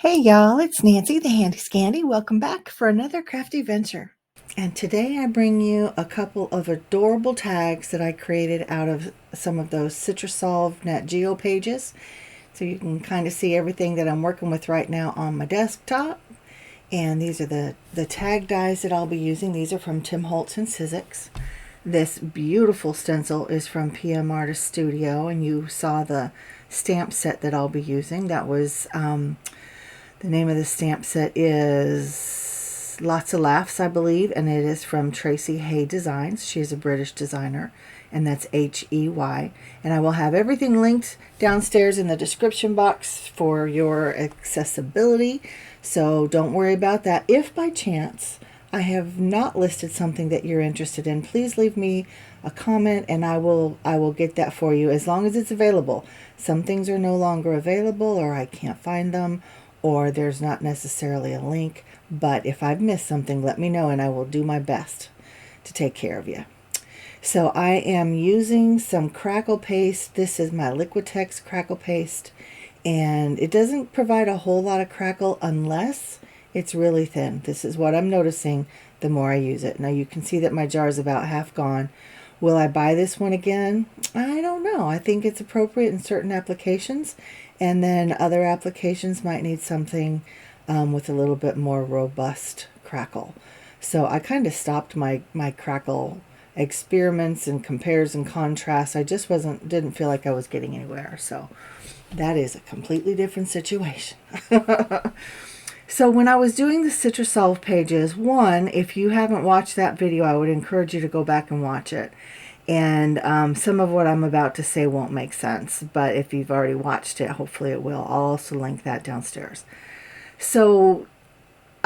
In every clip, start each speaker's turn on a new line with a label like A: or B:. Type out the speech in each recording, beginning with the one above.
A: Hey y'all, it's Nancy the Handy Scandy. Welcome back for another crafty venture. And today I bring you a couple of adorable tags that I created out of some of those CitraSolv NatGeo pages. So you can kind of see everything that I'm working with right now on my desktop. And these are the tag dies that I'll be using. These are from Tim Holtz and Sizzix. This beautiful stencil is from PM Artist Studio, and you saw the stamp set that I'll be using. That was the name of the stamp set is Lots of Laughs, I believe, and it is from Tracy Hay Designs. She is a British designer, and that's H-E-Y. And I will have everything linked downstairs in the description box for your accessibility, so don't worry about that. If by chance I have not listed something that you're interested in, please leave me a comment and I will get that for you as long as it's available. Some things are no longer available, or I can't find them, or there's not necessarily a link, but if I've missed something, let me know and I will do my best to take care of you. So I am using some crackle paste. This is my Liquitex crackle paste, and it doesn't provide a whole lot of crackle unless it's really thin. This is what I'm noticing the more I use it. Now you can see that my jar is about half gone. Will I buy this one again? I don't know. I think it's appropriate in certain applications, and then other applications might need something with a little bit more robust crackle. So I kind of stopped my crackle experiments and compares and contrasts. I just didn't feel like I was getting anywhere. So that is a completely different situation. So when I was doing the CitraSolv pages, one, if you haven't watched that video, I would encourage you to go back and watch it. And some of what I'm about to say won't make sense, but if you've already watched it, hopefully it will. I'll also link that downstairs. So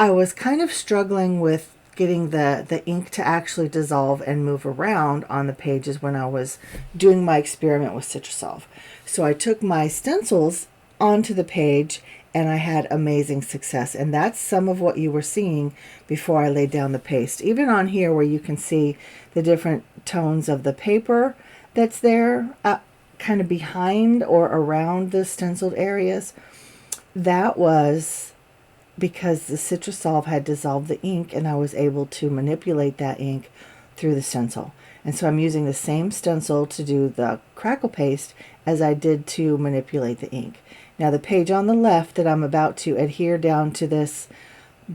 A: I was kind of struggling with getting the ink to actually dissolve and move around on the pages when I was doing my experiment with CitraSolv. So I took my stencils onto the page and I had amazing success. And that's some of what you were seeing before I laid down the paste. Even on here where you can see the different tones of the paper that's there, kind of behind or around the stenciled areas, that was because the CitraSolv had dissolved the ink and I was able to manipulate that ink through the stencil. And so I'm using the same stencil to do the crackle paste as I did to manipulate the ink. Now the page on the left that I'm about to adhere down to this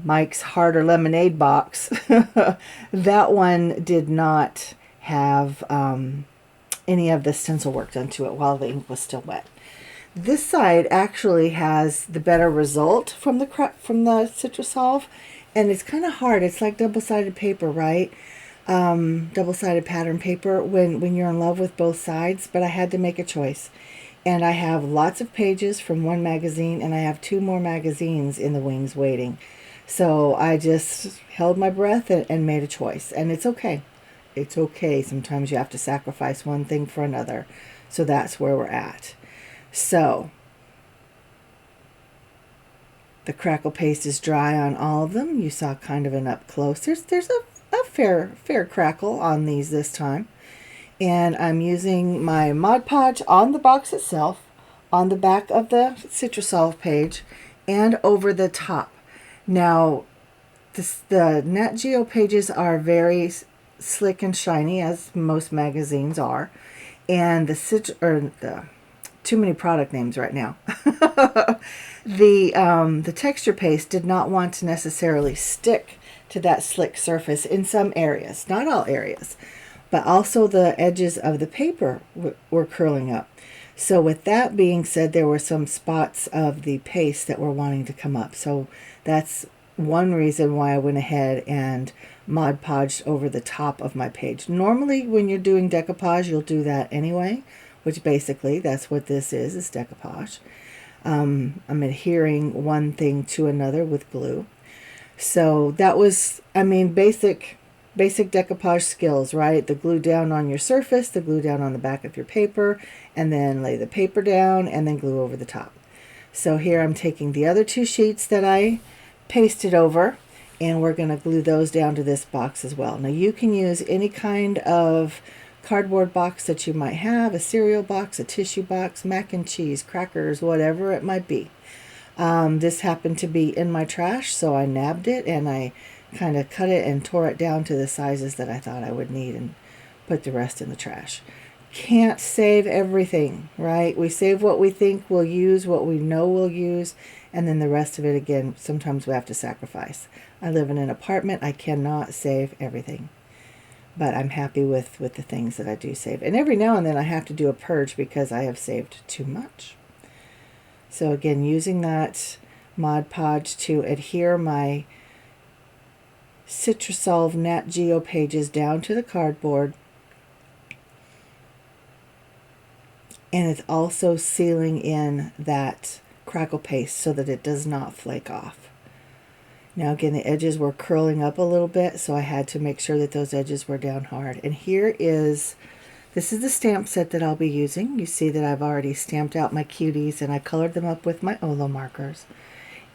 A: Mike's Harder Lemonade box, that one did not have any of the stencil work done to it while the ink was still wet. This side actually has the better result from the CitraSolv, and it's kind of hard. It's like double-sided paper, right? Double-sided pattern paper when you're in love with both sides, but I had to make a choice. And I have lots of pages from one magazine, and I have 2 more magazines in the wings waiting. So I just held my breath and made a choice. And it's okay. It's okay. Sometimes you have to sacrifice one thing for another. So that's where we're at. So the crackle paste is dry on all of them. You saw kind of an up close. There's a fair crackle on these this time. And I'm using my Mod Podge on the box itself, on the back of the CitraSolv page, and over the top. Now, the NatGeo pages are very slick and shiny, as most magazines are, and too many product names right now. The texture paste did not want to necessarily stick to that slick surface in some areas, not all areas. But also the edges of the paper were curling up. So with that being said, there were some spots of the paste that were wanting to come up. So that's one reason why I went ahead and Mod Podged over the top of my page. Normally when you're doing decoupage, you'll do that anyway, which basically that's what this is decoupage. I'm adhering one thing to another with glue. So that was, basic decoupage skills, right? The glue down on your surface, the glue down on the back of your paper, and then lay the paper down and then glue over the top. So here I'm taking the other 2 sheets that I pasted over, and we're going to glue those down to this box as well. Now you can use any kind of cardboard box that you might have, a cereal box, a tissue box, mac and cheese, crackers, whatever it might be. This happened to be in my trash, so I nabbed it and I kind of cut it and tore it down to the sizes that I thought I would need and put the rest in the trash. Can't save everything, right? We save what we think we'll use, what we know we'll use, and then the rest of it, again, sometimes we have to sacrifice. I live in an apartment. I cannot save everything, but I'm happy with the things that I do save. And every now and then I have to do a purge because I have saved too much. So again, using that Mod Podge to adhere my CitraSolv NatGeo pages down to the cardboard. And it's also sealing in that crackle paste so that it does not flake off. Now again, the edges were curling up a little bit, so I had to make sure that those edges were down hard. And this is the stamp set that I'll be using. You see that I've already stamped out my cuties and I colored them up with my Olo markers.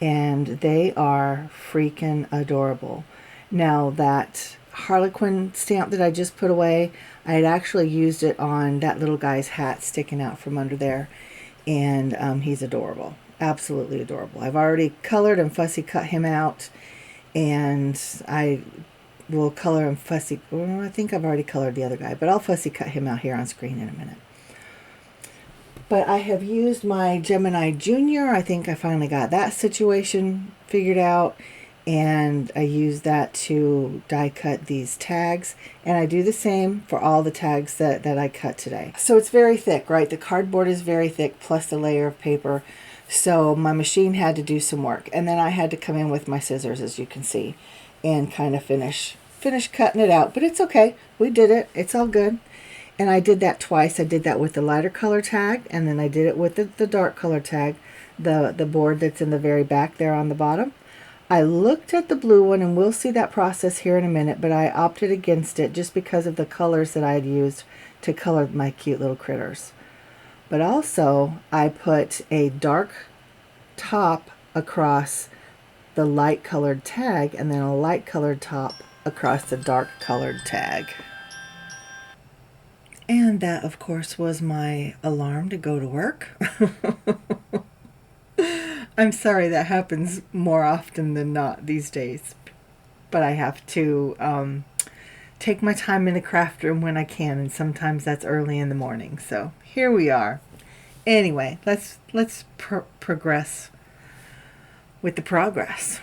A: And they are freaking adorable. Now that Harlequin stamp that I just put away, I had actually used it on that little guy's hat sticking out from under there. And he's adorable. Absolutely adorable. I've already colored and fussy cut him out. And I will color and fussy... Well, I think I've already colored the other guy. But I'll fussy cut him out here on screen in a minute. But I have used my Gemini Junior. I think I finally got that situation figured out. And I use that to die cut these tags. And I do the same for all the tags that I cut today. So it's very thick, right? The cardboard is very thick, plus the layer of paper. So my machine had to do some work. And then I had to come in with my scissors, as you can see, and kind of finish cutting it out. But it's okay. We did it. It's all good. And I did that twice. I did that with the lighter color tag, and then I did it with the dark color tag, the board that's in the very back there on the bottom. I looked at the blue one, and we'll see that process here in a minute, but I opted against it just because of the colors that I had used to color my cute little critters. But also, I put a dark top across the light colored tag, and then a light colored top across the dark colored tag. And that, of course, was my alarm to go to work. I'm sorry that happens more often than not these days, but I have to take my time in the craft room when I can, and sometimes that's early in the morning. So here we are. Anyway, let's progress with the progress.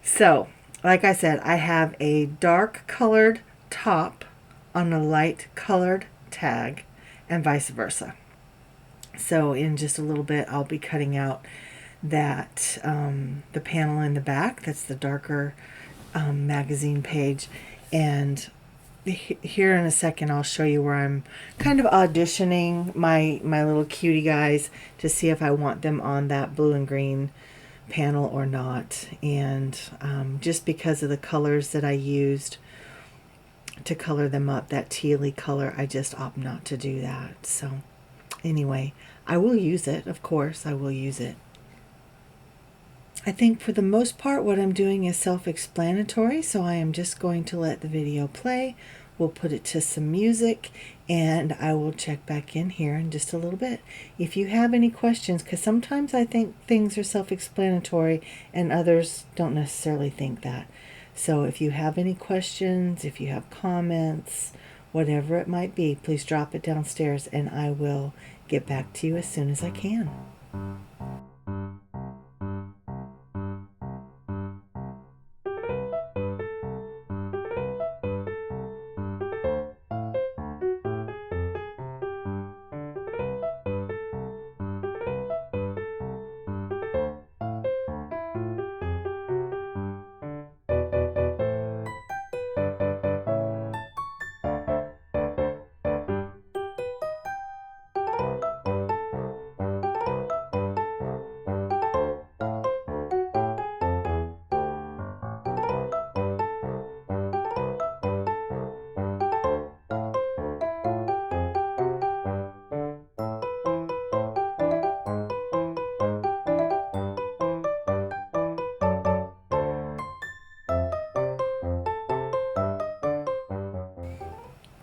A: So, like I said, I have a dark colored top on a light colored tag, and vice versa. So in just a little bit, I'll be cutting out that the panel in the back. That's the darker magazine page. And here in a second, I'll show you where I'm kind of auditioning my little cutie guys to see if I want them on that blue and green panel or not. And just because of the colors that I used to color them up, that tealy color, I just opt not to do that. So anyway, I will use it, of course, I will use it. I think for the most part what I'm doing is self-explanatory, so I am just going to let the video play. We'll put it to some music, and I will check back in here in just a little bit. If you have any questions, because sometimes I think things are self-explanatory and others don't necessarily think that. So if you have any questions, if you have comments, whatever it might be, please drop it downstairs and I will get back to you as soon as I can.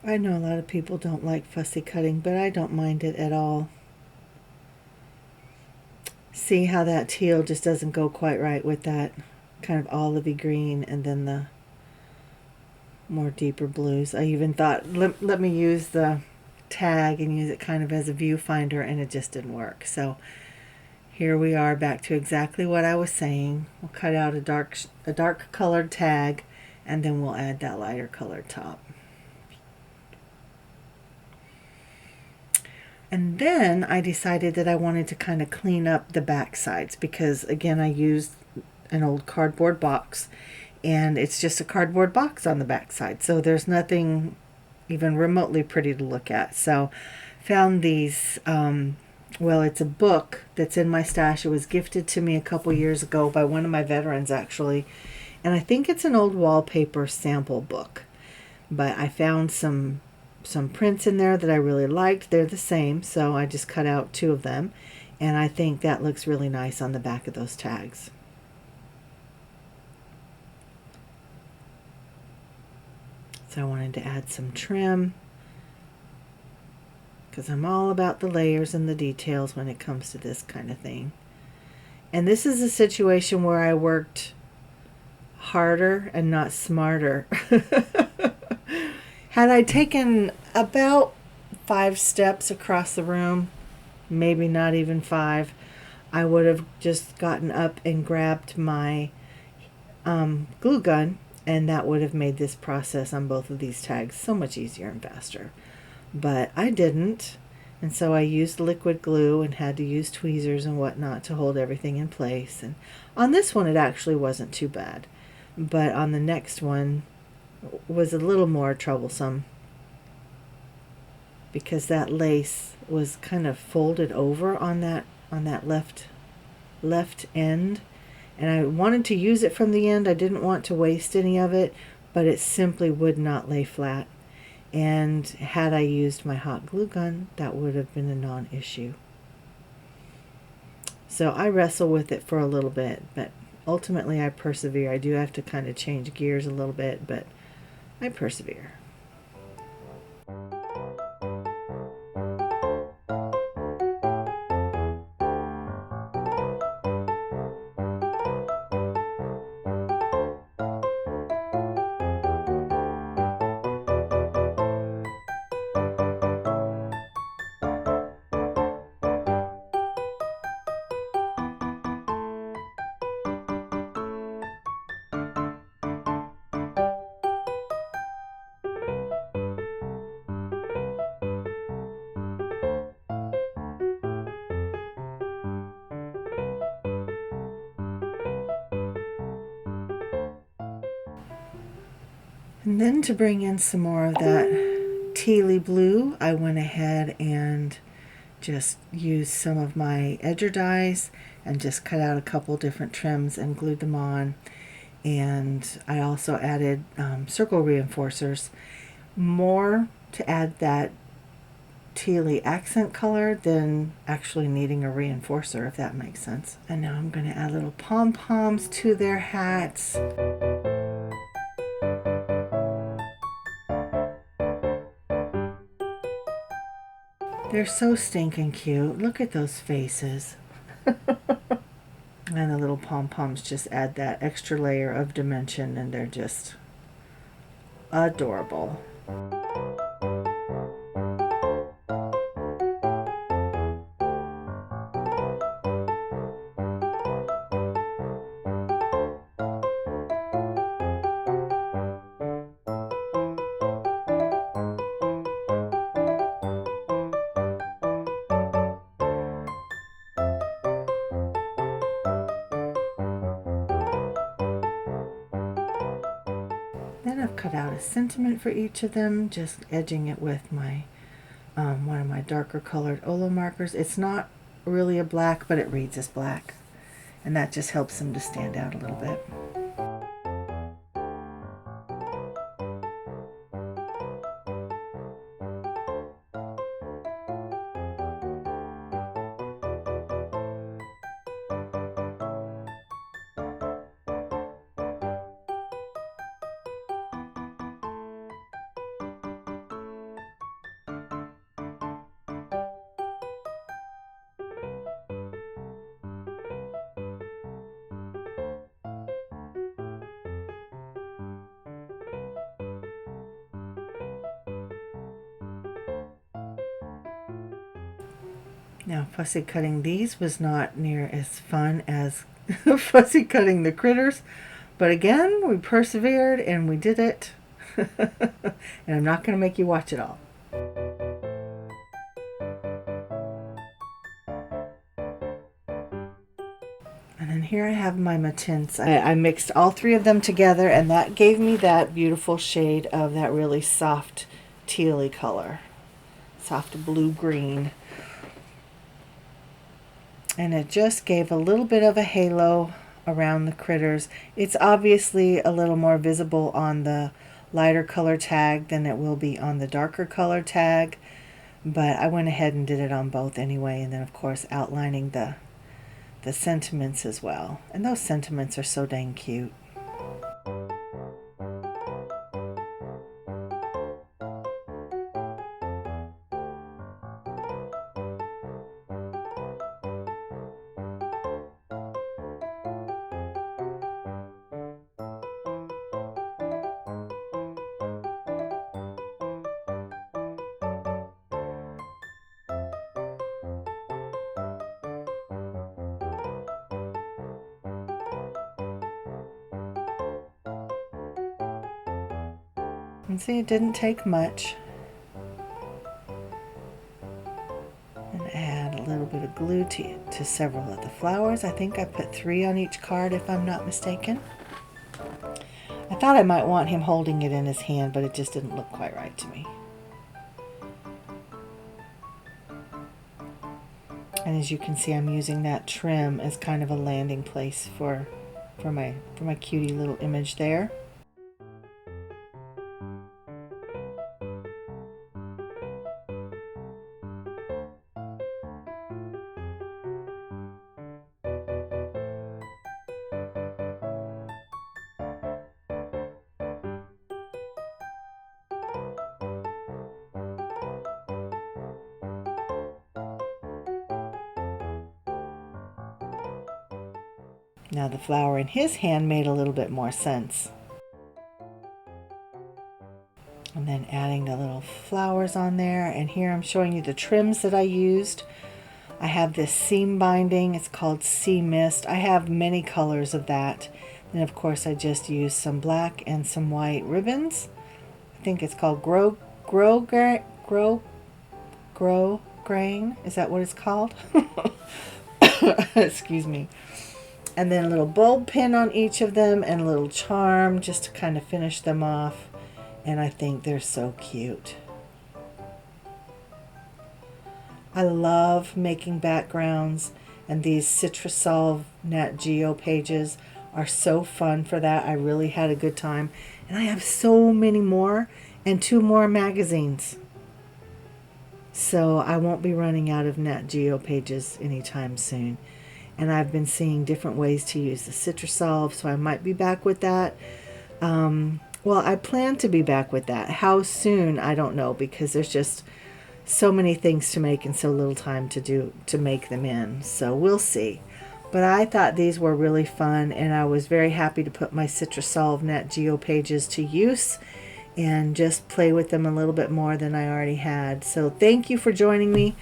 A: I know a lot of people don't like fussy cutting, but I don't mind it at all. See how that teal just doesn't go quite right with that kind of olivey green and then the more deeper blues. I even thought, let me use the tag and use it kind of as a viewfinder, and it just didn't work. So here we are back to exactly what I was saying. We'll cut out a dark colored tag, and then we'll add that lighter colored top. And then I decided that I wanted to kind of clean up the back sides because, again, I used an old cardboard box, and it's just a cardboard box on the back side. So there's nothing even remotely pretty to look at. So found these, well, it's a book that's in my stash. It was gifted to me a couple years ago by one of my veterans, actually. And I think it's an old wallpaper sample book. But I found some prints in there that I really liked. They're the same, so I just cut out 2 of them, and I think that looks really nice on the back of those tags. So I wanted to add some trim because I'm all about the layers and the details when it comes to this kind of thing. And this is a situation where I worked harder and not smarter. Had I taken about 5 steps across the room, maybe not even 5, I would have just gotten up and grabbed my glue gun, and that would have made this process on both of these tags so much easier and faster. But I didn't, and so I used liquid glue and had to use tweezers and whatnot to hold everything in place. And on this one it actually wasn't too bad, but on the next one was a little more troublesome because that lace was kind of folded over on that left end, and I wanted to use it from the end. I didn't want to waste any of it, but it simply would not lay flat, and had I used my hot glue gun, that would have been a non-issue. So I wrestle with it for a little bit, but ultimately I persevere. I do have to kind of change gears a little bit, but I persevere. And then to bring in some more of that tealy blue, I went ahead and just used some of my edger dies and just cut out a couple different trims and glued them on. And I also added circle reinforcers, more to add that tealy accent color than actually needing a reinforcer, if that makes sense. And now I'm going to add little pom-poms to their hats. They're so stinking cute. Look at those faces. And the little pom-poms just add that extra layer of dimension, and they're just adorable. Then I've cut out a sentiment for each of them, just edging it with my one of my darker colored Olo markers. It's not really a black, but it reads as black, and that just helps them to stand out a little bit. Now, fussy cutting these was not near as fun as fussy cutting the critters, but again, we persevered and we did it. And I'm not going to make you watch it all. And then here I have my matins. I mixed all three of them together, and that gave me that beautiful shade of that really soft tealy color. Soft blue-green. And it just gave a little bit of a halo around the critters. It's obviously a little more visible on the lighter color tag than it will be on the darker color tag, but I went ahead and did it on both anyway, and then of course outlining the sentiments as well. And those sentiments are so dang cute. And see, it didn't take much. And add a little bit of glue to several of the flowers. I think I put 3 on each card if I'm not mistaken. I thought I might want him holding it in his hand, but it just didn't look quite right to me. And as you can see, I'm using that trim as kind of a landing place for my cutie little image there. Now the flower in his hand made a little bit more sense. And then adding the little flowers on there. And here I'm showing you the trims that I used. I have this seam binding. It's called Sea Mist. I have many colors of that. And of course I just used some black and some white ribbons. I think it's called Grow Grain. Is that what it's called? Excuse me. And then a little bulb pin on each of them and a little charm just to kind of finish them off. And I think they're so cute. I love making backgrounds, and these CitraSolv NatGeo pages are so fun for that. I really had a good time. And I have so many more and 2 more magazines. So I won't be running out of NatGeo pages anytime soon. And I've been seeing different ways to use the CitraSolv, so I might be back with that. Well, I plan to be back with that. How soon, I don't know, because there's just so many things to make and so little time to make them in. So we'll see. But I thought these were really fun, and I was very happy to put my CitraSolv NatGeo pages to use and just play with them a little bit more than I already had. So thank you for joining me.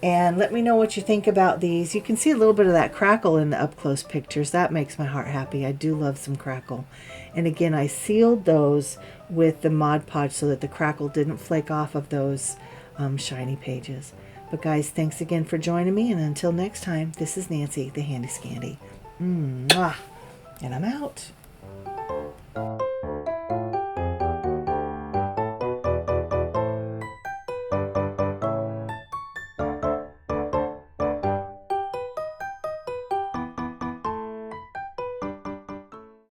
A: And let me know what you think about these. You can see a little bit of that crackle in the up-close pictures. That makes my heart happy. I do love some crackle. And again, I sealed those with the Mod Podge so that the crackle didn't flake off of those shiny pages. But guys, thanks again for joining me. And until next time, this is Nancy, the Handy Scandy. Mwah. And I'm out.